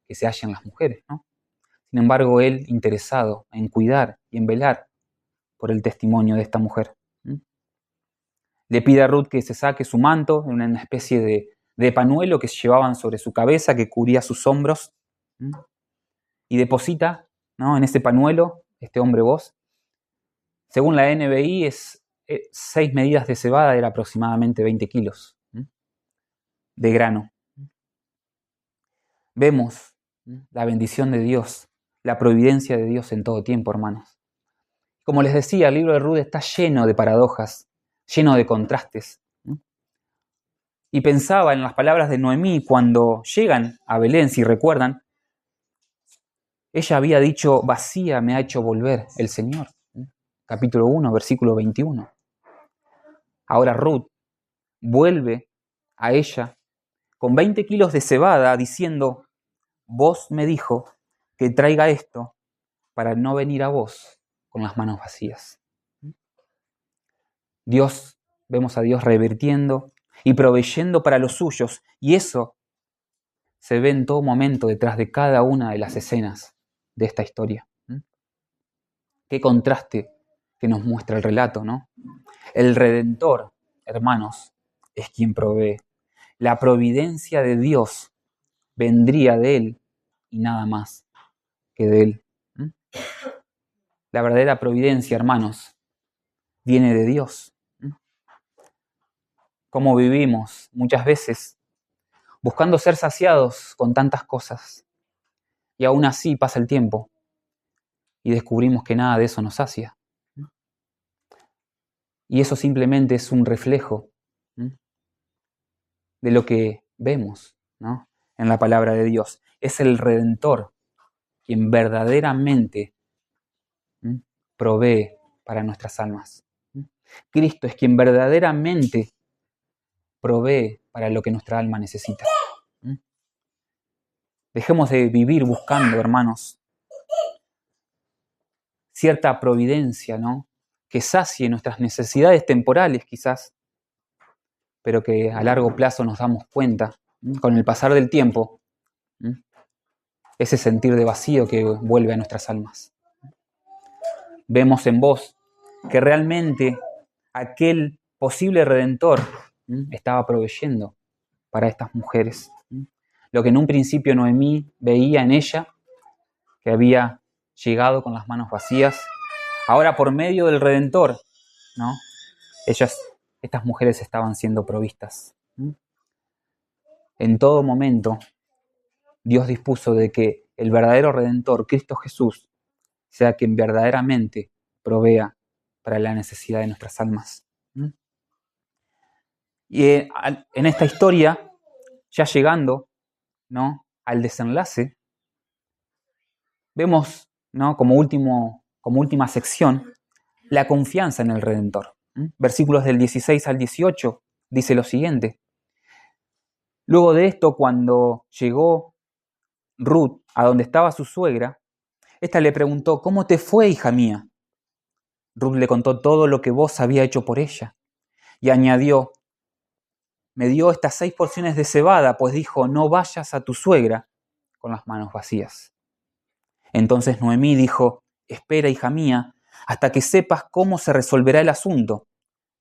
que se hallen las mujeres, ¿no? Sin embargo, él interesado en cuidar y en velar por el testimonio de esta mujer. Le pide a Ruth que se saque su manto, una especie de pañuelo que llevaban sobre su cabeza, que cubría sus hombros, y deposita, ¿no?, en ese pañuelo, este hombre Booz. Según la NBI, 6 medidas de cebada era aproximadamente 20 kilos de grano. Vemos la bendición de Dios, la providencia de Dios en todo tiempo, hermanos. Como les decía, el libro de Ruth está lleno de paradojas, lleno de contrastes. Y pensaba en las palabras de Noemí cuando llegan a Belén, si recuerdan. Ella había dicho, vacía me ha hecho volver el Señor. Capítulo 1, versículo 21. Ahora Ruth vuelve a ella con 20 kilos de cebada diciendo, vos me dijo que traiga esto para no venir a vos con las manos vacías. Vemos a Dios revirtiendo y proveyendo para los suyos, y eso se ve en todo momento detrás de cada una de las escenas de esta historia. Qué contraste que nos muestra el relato, ¿no? El Redentor, hermanos, es quien provee. La providencia de Dios vendría de Él y nada más que de Él. La verdadera providencia, hermanos, viene de Dios. Como vivimos muchas veces buscando ser saciados con tantas cosas, y aún así pasa el tiempo y descubrimos que nada de eso nos sacia. Y eso simplemente es un reflejo de lo que vemos, ¿no?, en la palabra de Dios. Es el Redentor quien verdaderamente provee para nuestras almas. Cristo es quien verdaderamente provee para lo que nuestra alma necesita. Dejemos de vivir buscando, hermanos, cierta providencia, ¿no?, que sacie nuestras necesidades temporales quizás, pero que a largo plazo nos damos cuenta, con el pasar del tiempo, ese sentir de vacío que vuelve a nuestras almas. Vemos en Booz que realmente aquel posible Redentor estaba proveyendo para estas mujeres. Lo que en un principio Noemí veía en ella, que había llegado con las manos vacías, ahora por medio del Redentor, ¿no?, ella estas mujeres estaban siendo provistas. En todo momento, Dios dispuso de que el verdadero Redentor, Cristo Jesús, sea quien verdaderamente provea para la necesidad de nuestras almas. Y en esta historia, ya llegando, ¿no?, al desenlace, vemos, ¿no?, como última sección, la confianza en el Redentor. Versículos del 16 al 18 dice lo siguiente: luego de esto, cuando llegó Ruth a donde estaba su suegra, ésta le preguntó: ¿cómo te fue, hija mía? Ruth le contó todo lo que Booz había hecho por ella y añadió: me dio estas 6 porciones de cebada, pues dijo, no vayas a tu suegra con las manos vacías. Entonces Noemí dijo: espera, hija mía, hasta que sepas cómo se resolverá el asunto,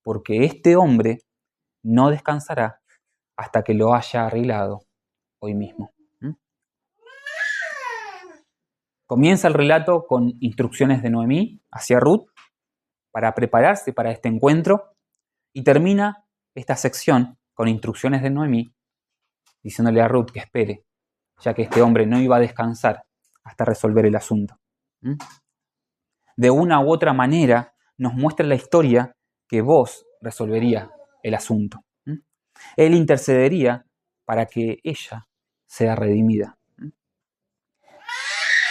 porque este hombre no descansará hasta que lo haya arreglado hoy mismo. Comienza el relato con instrucciones de Noemí hacia Ruth para prepararse para este encuentro, y termina esta sección con instrucciones de Noemí diciéndole a Ruth que espere, ya que este hombre no iba a descansar hasta resolver el asunto. De una u otra manera nos muestra la historia que Booz resolvería el asunto. Él intercedería para que ella sea redimida.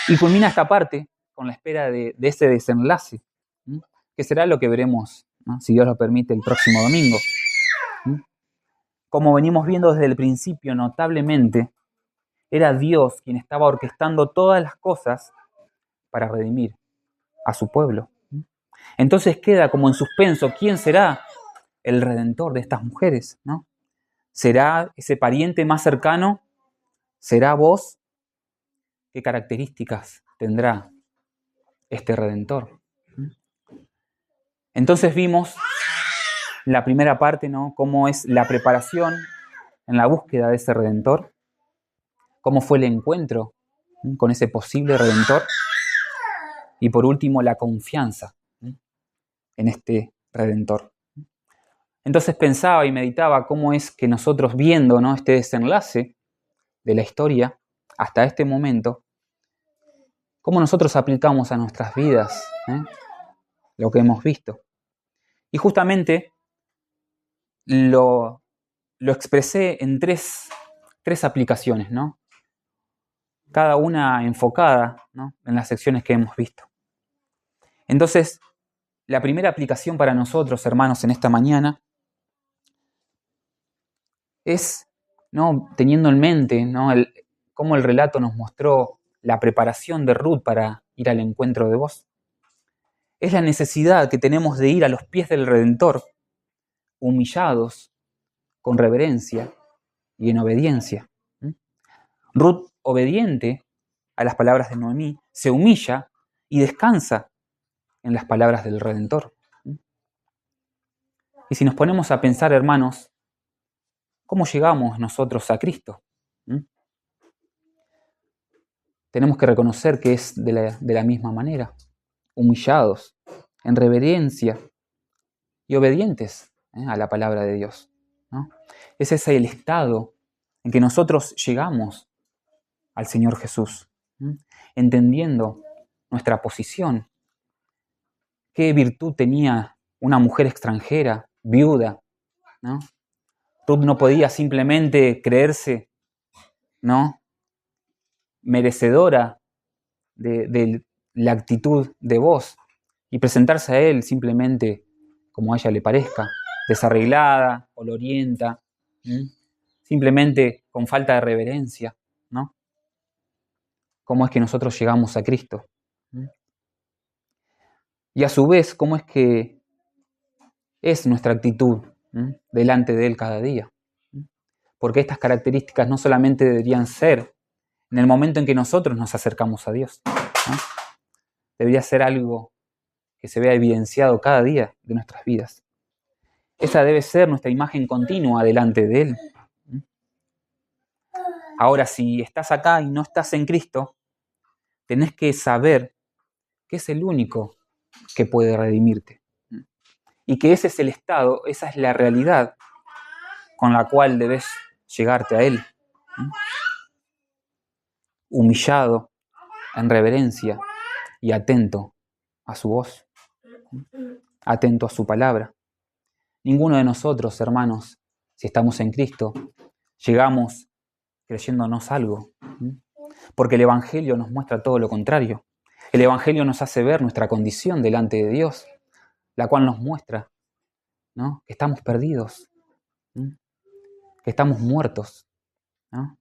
Y culmina esta parte con la espera de ese desenlace, que será lo que veremos, ¿no?, si Dios lo permite, el próximo domingo. Como venimos viendo desde el principio, notablemente, era Dios quien estaba orquestando todas las cosas para redimir a su pueblo. Entonces queda como en suspenso: ¿quién será el redentor de estas mujeres, ¿no? ¿Será ese pariente más cercano? ¿Será Booz? ¿Qué características tendrá este redentor? Entonces vimos la primera parte, ¿no?, cómo es la preparación en la búsqueda de ese redentor, cómo fue el encuentro con ese posible redentor, y por último la confianza en este redentor. Entonces pensaba y meditaba cómo es que nosotros, viendo, ¿no?, este desenlace de la historia hasta este momento, cómo nosotros aplicamos a nuestras vidas lo que hemos visto. Y justamente lo expresé en tres aplicaciones, ¿no?, cada una enfocada, ¿no?, en las secciones que hemos visto. Entonces, la primera aplicación para nosotros, hermanos, en esta mañana es, ¿no?, teniendo en mente, ¿no?, cómo el relato nos mostró la preparación de Ruth para ir al encuentro de Booz. Es la necesidad que tenemos de ir a los pies del Redentor, humillados, con reverencia y en obediencia. Ruth, obediente a las palabras de Noemí, se humilla y descansa en las palabras del Redentor. Y si nos ponemos a pensar, hermanos, ¿cómo llegamos nosotros a Cristo? Tenemos que reconocer que es de la misma manera, humillados, en reverencia y obedientes a la palabra de Dios, ¿no? Ese es el estado en que nosotros llegamos al Señor Jesús, entendiendo nuestra posición. ¿Qué virtud tenía una mujer extranjera, viuda, ¿no? Ruth no podía simplemente creerse, ¿no?, merecedora de la actitud de Booz y presentarse a él simplemente como a ella le parezca, desarreglada, olorienta, simplemente con falta de reverencia, ¿no? ¿Cómo es que nosotros llegamos a Cristo? Y a su vez, ¿cómo es que es nuestra actitud delante de Él cada día? Porque estas características no solamente deberían ser en el momento en que nosotros nos acercamos a Dios, ¿no? Debería ser algo que se vea evidenciado cada día de nuestras vidas. Esa debe ser nuestra imagen continua delante de Él. Ahora, si estás acá y no estás en Cristo, tenés que saber que es el único que puede redimirte. y que ese es el estado, esa es la realidad con la cual debes llegarte a Él. Humillado, en reverencia y atento a su voz, atento a su palabra. Ninguno de nosotros, hermanos, si estamos en Cristo, llegamos creyéndonos algo, porque el Evangelio nos muestra todo lo contrario. El Evangelio nos hace ver nuestra condición delante de Dios, la cual nos muestra, ¿no?, que estamos perdidos, que estamos muertos, ¿no?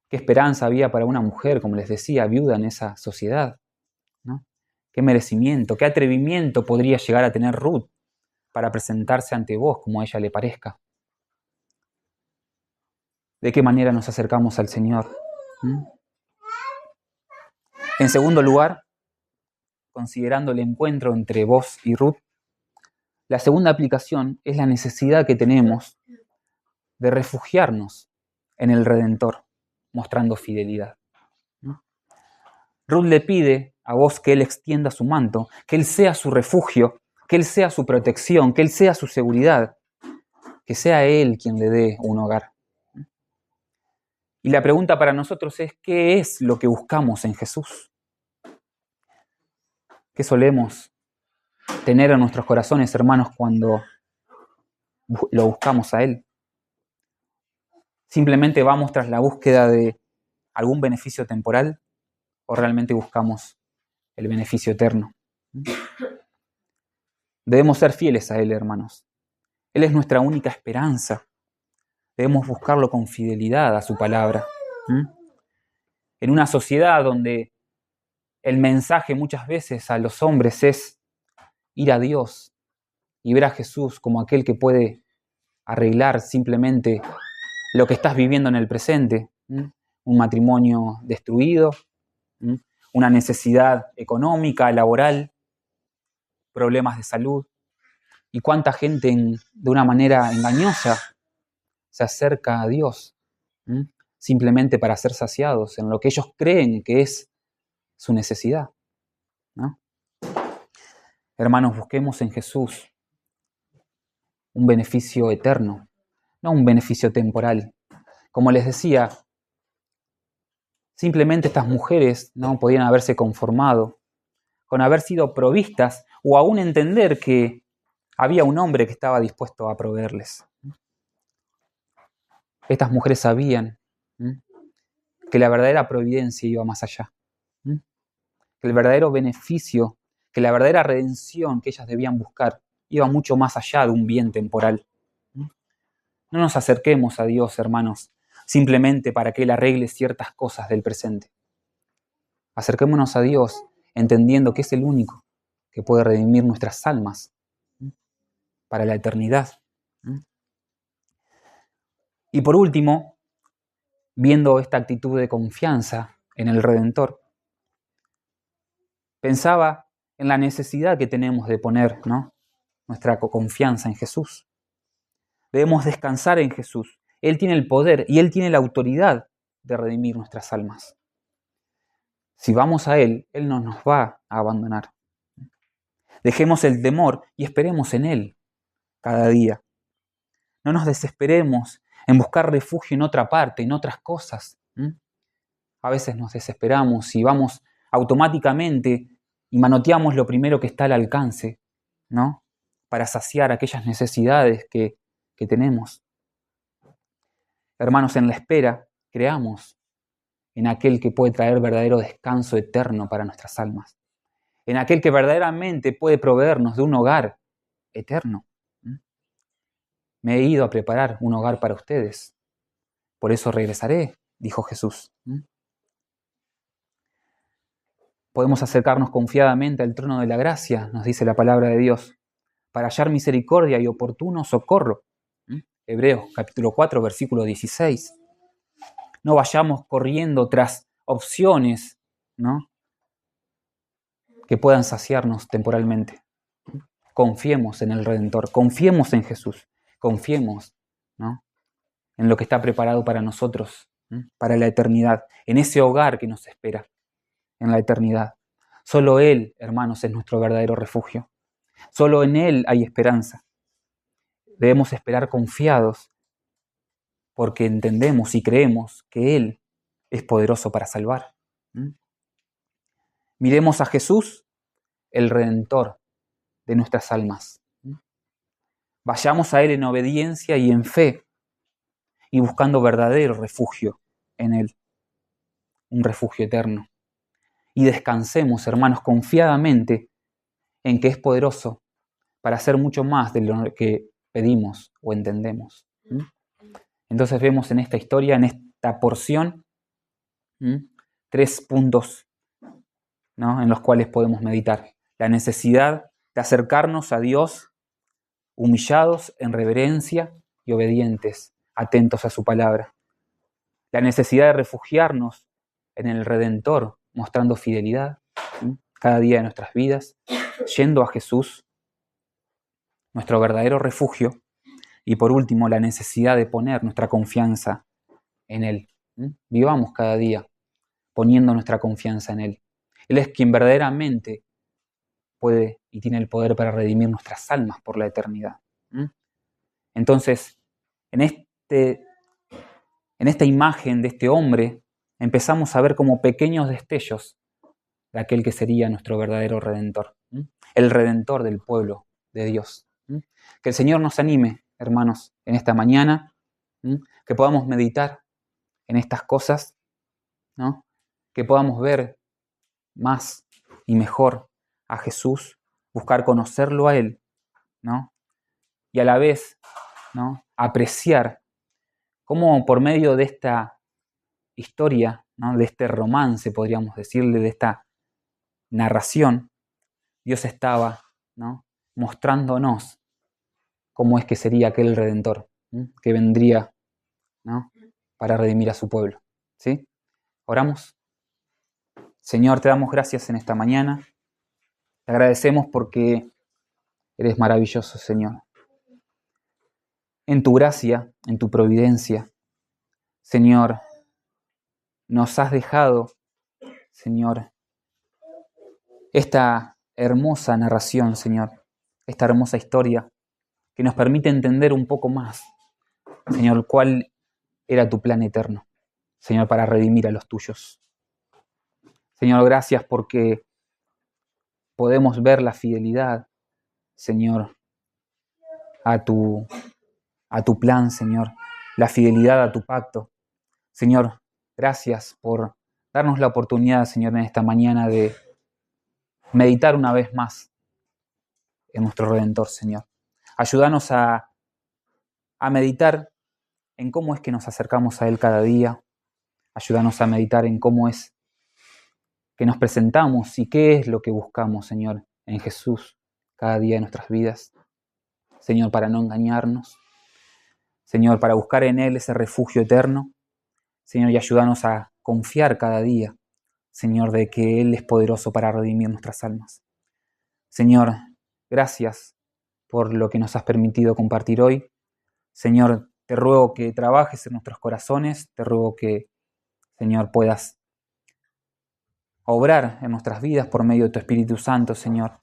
¿Qué esperanza había para una mujer, como les decía, viuda en esa sociedad, ¿no? ¿Qué merecimiento, qué atrevimiento podría llegar a tener Ruth para presentarse ante vos como a ella le parezca? ¿De qué manera nos acercamos al Señor? En segundo lugar, considerando el encuentro entre vos y Ruth, la segunda aplicación es la necesidad que tenemos de refugiarnos en el Redentor, mostrando fidelidad. Ruth le pide a vos que Él extienda su manto, que Él sea su refugio, que Él sea su protección, que Él sea su seguridad, que sea Él quien le dé un hogar. Y la pregunta para nosotros es, ¿qué es lo que buscamos en Jesús? ¿Qué solemos tener en nuestros corazones, hermanos, cuando lo buscamos a Él? ¿Simplemente vamos tras la búsqueda de algún beneficio temporal o realmente buscamos el beneficio eterno? Debemos ser fieles a Él, hermanos. Él es nuestra única esperanza. Debemos buscarlo con fidelidad a su palabra. En una sociedad donde el mensaje muchas veces a los hombres es ir a Dios y ver a Jesús como aquel que puede arreglar simplemente lo que estás viviendo en el presente. Un matrimonio destruido, una necesidad económica, laboral, problemas de salud. Y cuánta gente de una manera engañosa se acerca a Dios simplemente para ser saciados en lo que ellos creen que es su necesidad, ¿no? Hermanos, busquemos en Jesús un beneficio eterno, no un beneficio temporal. Como les decía, simplemente estas mujeres no podían haberse conformado con haber sido provistas o aún entender que había un hombre que estaba dispuesto a proveerles. Estas mujeres sabían que la verdadera providencia iba más allá, que el verdadero beneficio, que la verdadera redención que ellas debían buscar iba mucho más allá de un bien temporal. No nos acerquemos a Dios, hermanos, simplemente para que Él arregle ciertas cosas del presente. Acerquémonos a Dios entendiendo que es el único que puede redimir nuestras almas para la eternidad. Y por último, viendo esta actitud de confianza en el Redentor, pensaba en la necesidad que tenemos de poner, ¿no?, nuestra confianza en Jesús. Debemos descansar en Jesús. Él tiene el poder y Él tiene la autoridad de redimir nuestras almas. Si vamos a Él, Él no nos va a abandonar. Dejemos el temor y esperemos en Él cada día. No nos desesperemos en buscar refugio en otra parte, en otras cosas. A veces nos desesperamos y vamos automáticamente y manoteamos lo primero que está al alcance, ¿no?, para saciar aquellas necesidades que tenemos. Hermanos, en la espera, creamos en aquel que puede traer verdadero descanso eterno para nuestras almas, en aquel que verdaderamente puede proveernos de un hogar eterno. Me he ido a preparar un hogar para ustedes, por eso regresaré, dijo Jesús. Podemos acercarnos confiadamente al trono de la gracia, nos dice la palabra de Dios, para hallar misericordia y oportuno socorro. Hebreos capítulo 4, versículo 16. No vayamos corriendo tras opciones, ¿no?, que puedan saciarnos temporalmente. Confiemos en el Redentor, confiemos en Jesús, confiemos, ¿no?, en lo que está preparado para nosotros, para la eternidad, en ese hogar que nos espera en la eternidad. Solo Él, hermanos, es nuestro verdadero refugio. Solo en Él hay esperanza. Debemos esperar confiados porque entendemos y creemos que Él es poderoso para salvar. Miremos a Jesús, el Redentor de nuestras almas. Vayamos a Él en obediencia y en fe y buscando verdadero refugio en Él, un refugio eterno. Y descansemos, hermanos, confiadamente en que es poderoso para hacer mucho más de lo que pedimos o entendemos. Entonces vemos en esta historia, en esta porción, 3 puntos, ¿no?, en los cuales podemos meditar. La necesidad de acercarnos a Dios humillados, en reverencia y obedientes, atentos a su palabra. La necesidad de refugiarnos en el Redentor, mostrando fidelidad cada día de nuestras vidas, yendo a Jesús, nuestro verdadero refugio. Y por último, la necesidad de poner nuestra confianza en Él. Vivamos cada día poniendo nuestra confianza en Él. Él es quien verdaderamente puede y tiene el poder para redimir nuestras almas por la eternidad. Entonces, en esta imagen de este hombre, empezamos a ver como pequeños destellos de aquel que sería nuestro verdadero Redentor, el Redentor del pueblo de Dios. Que el Señor nos anime, hermanos, en esta mañana, que podamos meditar en estas cosas, ¿no?, que podamos ver más y mejor a Jesús, buscar conocerlo a Él, ¿no?, y a la vez, ¿no?, apreciar cómo por medio de esta historia, ¿no?, de este romance, podríamos decirle, de esta narración, Dios estaba, ¿no?, mostrándonos cómo es que sería aquel Redentor, que vendría, ¿no?, para redimir a su pueblo. ¿Sí? ¿Oramos? Señor, te damos gracias en esta mañana. Te agradecemos porque eres maravilloso, Señor. En tu gracia, en tu providencia, Señor, nos has dejado, Señor, esta hermosa narración, Señor, esta hermosa historia que nos permite entender un poco más, Señor, cuál era tu plan eterno, Señor, para redimir a los tuyos. Señor, gracias porque podemos ver la fidelidad, Señor, a tu plan, Señor, la fidelidad a tu pacto. Señor, gracias por darnos la oportunidad, Señor, en esta mañana de meditar una vez más en nuestro Redentor, Señor. Ayúdanos a meditar en cómo es que nos acercamos a Él cada día. Ayúdanos a meditar en cómo es que nos presentamos y qué es lo que buscamos, Señor, en Jesús cada día de nuestras vidas. Señor, para no engañarnos. Señor, para buscar en Él ese refugio eterno. Señor, y ayúdanos a confiar cada día, Señor, de que Él es poderoso para redimir nuestras almas. Señor, gracias por lo que nos has permitido compartir hoy. Señor, te ruego que trabajes en nuestros corazones. Te ruego que, Señor, puedas obrar en nuestras vidas por medio de tu Espíritu Santo, Señor.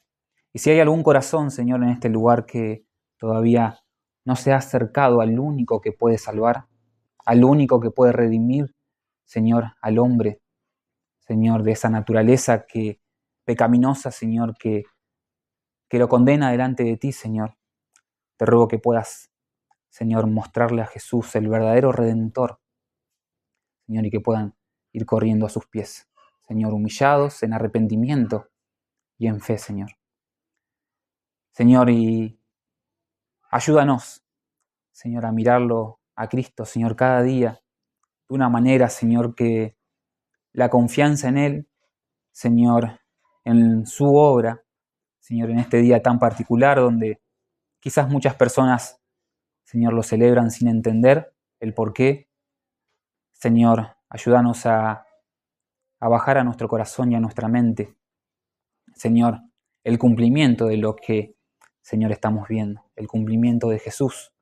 Y si hay algún corazón, Señor, en este lugar que todavía no se ha acercado al único que puede salvar, al único que puede redimir, Señor, al hombre, Señor, de esa naturaleza que pecaminosa, Señor, que lo condena delante de ti, Señor. Te ruego que puedas, Señor, mostrarle a Jesús, el verdadero Redentor, Señor, y que puedan ir corriendo a sus pies, Señor, humillados en arrepentimiento y en fe, Señor. Señor, y ayúdanos, Señor, a mirarlo a Cristo, Señor, cada día, de una manera, Señor, que la confianza en Él, Señor, en su obra, Señor, en este día tan particular donde quizás muchas personas, Señor, lo celebran sin entender el por qué. Señor, ayúdanos a bajar a nuestro corazón y a nuestra mente, Señor, el cumplimiento de lo que, Señor, estamos viendo, el cumplimiento de Jesús,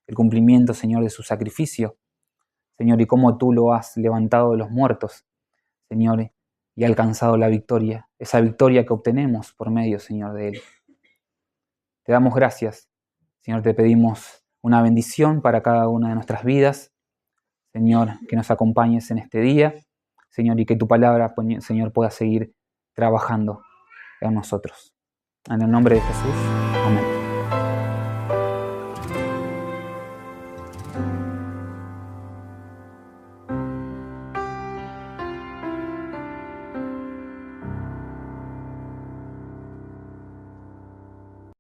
el cumplimiento, Señor, de su sacrificio, Señor, y cómo tú lo has levantado de los muertos, Señor, y alcanzado la victoria, esa victoria que obtenemos por medio, Señor, de Él. Te damos gracias. Señor, te pedimos una bendición para cada una de nuestras vidas. Señor, que nos acompañes en este día. Señor, y que tu palabra, Señor, pueda seguir trabajando en nosotros. En el nombre de Jesús. Amén.